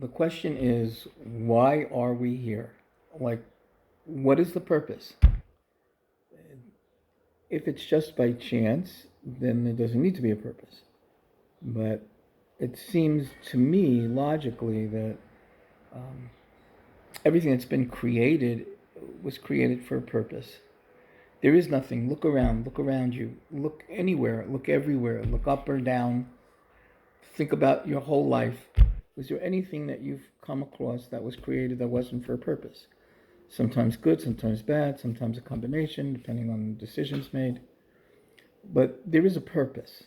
The question is, why are we here? Like, what is the purpose? If it's just by chance, then there doesn't need to be a purpose. But it seems to me logically that um, everything that's been created was created for a purpose. There is nothing. Look around you, look anywhere, look everywhere, look up or down. Think about your whole life. Was there anything that you've come across that was created that wasn't for a purpose? Sometimes good, sometimes bad, sometimes a combination, depending on the decisions made. But there is a purpose.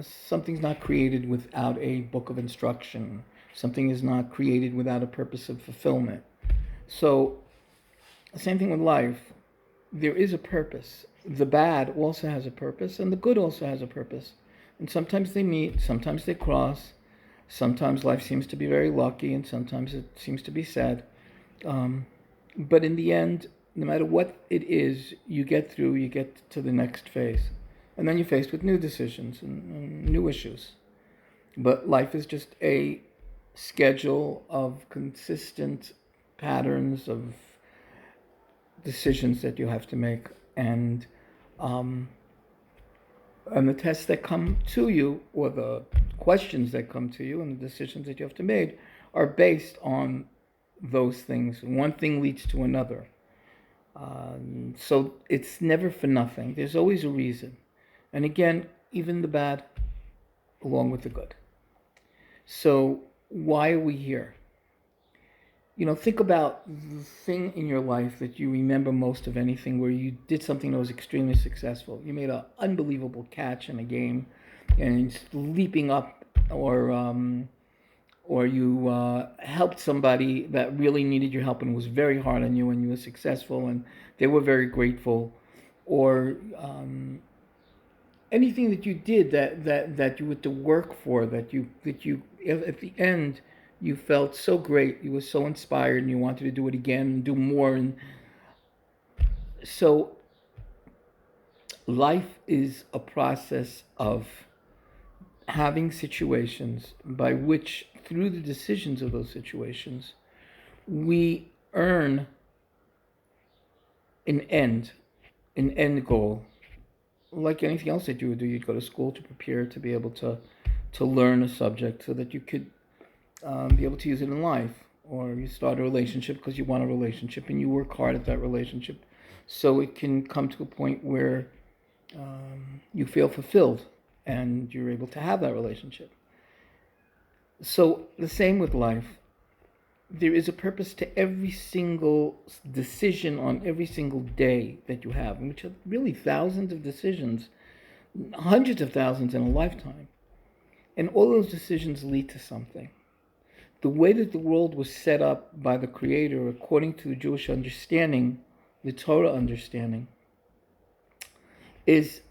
Something's not created without a book of instruction. Something is not created without a purpose of fulfillment. So, same thing with life. There is a purpose. The bad also has a purpose, and the good also has a purpose. And sometimes they meet, sometimes they cross. Sometimes life seems to be very lucky, and sometimes it seems to be sad. Um, but in the end, no matter what it is, you get through, you get to the next phase. And then you're faced with new decisions and new issues. But life is just a schedule of consistent patterns of decisions that you have to make. Um, and the tests that come to you, or the questions that come to you, and the decisions that you have to make, are based on those things. One thing leads to another. So it's never for nothing. There's always a reason. And again, even the bad along with the good. So why are we here? Think about the thing in your life that you remember most of anything, where you did something that was extremely successful. You made an unbelievable catch in a game, and leaping up, or you helped somebody that really needed your help and was very hard on you, and you were successful, and they were very grateful, or anything that you did that you had to work for, that you at the end you felt so great, you were so inspired, and you wanted to do it again and do more. And so life is a process of having situations by which, through the decisions of those situations, we earn an end, an end goal. Like anything else that you would do, you'd go to school to prepare to be able to learn a subject so that you could be able to use it in life. Or you start a relationship because you want a relationship, and you work hard at that relationship so it can come to a point where you feel fulfilled and you're able to have that relationship. So the same with life. There is a purpose to every single decision on every single day that you have, which are really thousands of decisions, hundreds of thousands in a lifetime. And all those decisions lead to something. The way that the world was set up by the Creator, according to the Jewish understanding, the Torah understanding, is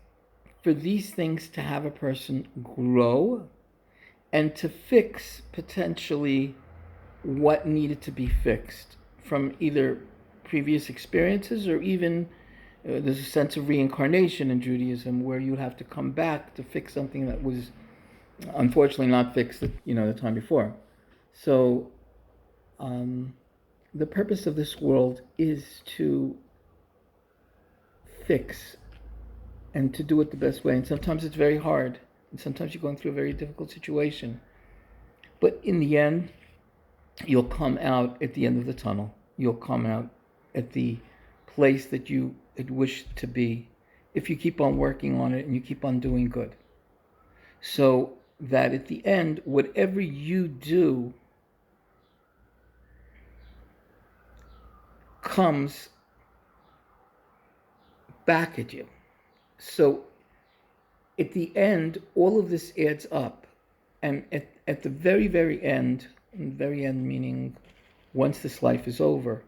for these things to have a person grow and to fix potentially what needed to be fixed from either previous experiences, or even there's a sense of reincarnation in Judaism, where you have to come back to fix something that was unfortunately not fixed the time before. So the purpose of this world is to fix and to do it the best way. And sometimes it's very hard, and sometimes you're going through a very difficult situation. But in the end, you'll come out at the end of the tunnel. You'll come out at the place that you had wished to be, if you keep on working on it and you keep on doing good. So that at the end, whatever you do comes back at you. So at the end, all of this adds up. And at the very, very end meaning once this life is over,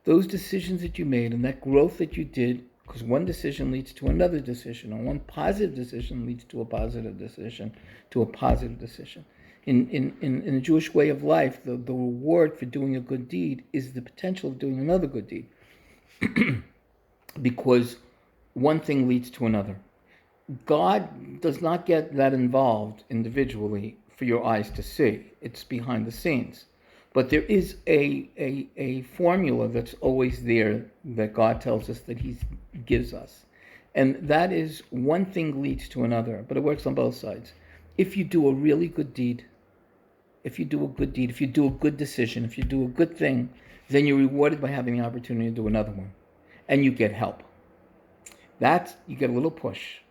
those decisions that you made and that growth that you did, because one decision leads to another decision, and one positive decision leads to a positive decision, to a positive decision. In the Jewish way of life, the reward for doing a good deed is the potential of doing another good deed. Because one thing leads to another. God does not get that involved individually for your eyes to see. It's behind the scenes. But there is a formula that's always there that God tells us that He gives us. And that is one thing leads to another, but it works on both sides. If you do a really good deed, if you do a good deed, if you do a good decision, if you do a good thing, then you're rewarded by having the opportunity to do another one. And you get help. You get a little push.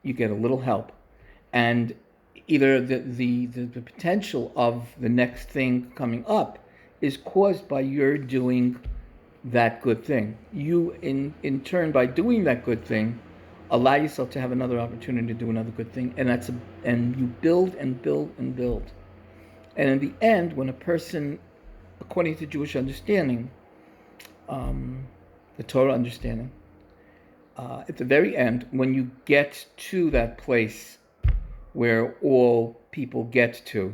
You get a little help. And either the potential of the next thing coming up is caused by your doing that good thing. You, in turn, by doing that good thing, allow yourself to have another opportunity to do another good thing. And you build and build and build. And in the end, when a person, according to Jewish understanding, the Torah understanding, at the very end, when you get to that place where all people get to,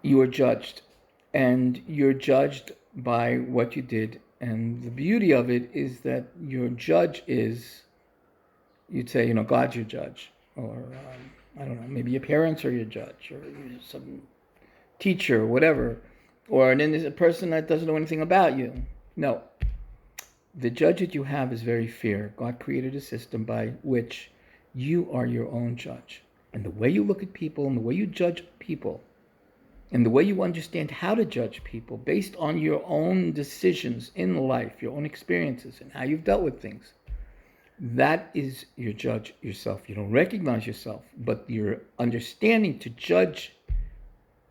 you are judged. And you're judged by what you did. And the beauty of it is that your judge is, you'd say, God's your judge. Or, I don't know, maybe your parents are your judge, or some teacher, or whatever. Or then there's a person that doesn't know anything about you. No. The judge that you have is very fair. God created a system by which you are your own judge. And the way you look at people and the way you judge people and the way you understand how to judge people based on your own decisions in life, your own experiences and how you've dealt with things, that is your judge yourself. You don't recognize yourself, but your understanding to judge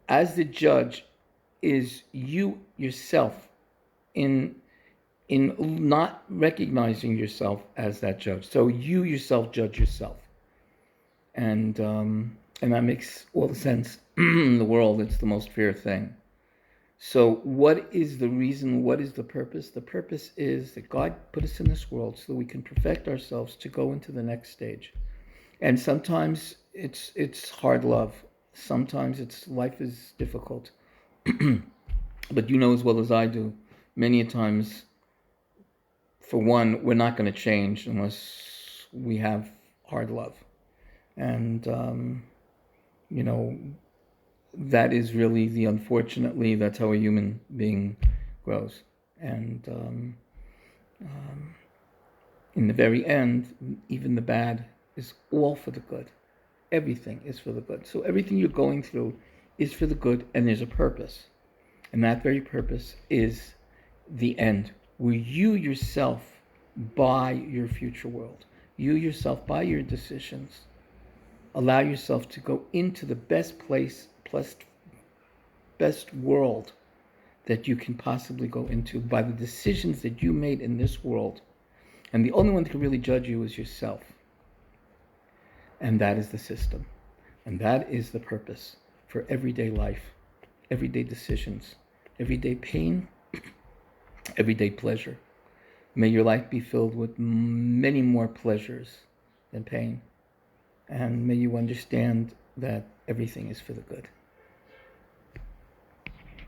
as the judge is you yourself in not recognizing yourself as that judge. So you yourself judge yourself. And that makes all the sense in the world. It's the most fair thing. So what is the reason? What is the purpose? The purpose is that God put us in this world so that we can perfect ourselves to go into the next stage. And sometimes it's hard love. Sometimes life is difficult. But you know as well as I do, many a times, for one, we're not going to change unless we have hard love. And, that is really unfortunately, that's how a human being grows. And in the very end, even the bad is all for the good. Everything is for the good. So everything you're going through is for the good, and there's a purpose. And that very purpose is the end, where you yourself buy your future world. You yourself, by your decisions, allow yourself to go into the best place, best world that you can possibly go into by the decisions that you made in this world. And the only one that can really judge you is yourself. And that is the system. And that is the purpose for everyday life, everyday decisions, everyday pain, everyday pleasure. May your life be filled with many more pleasures than pain. And may you understand that everything is for the good.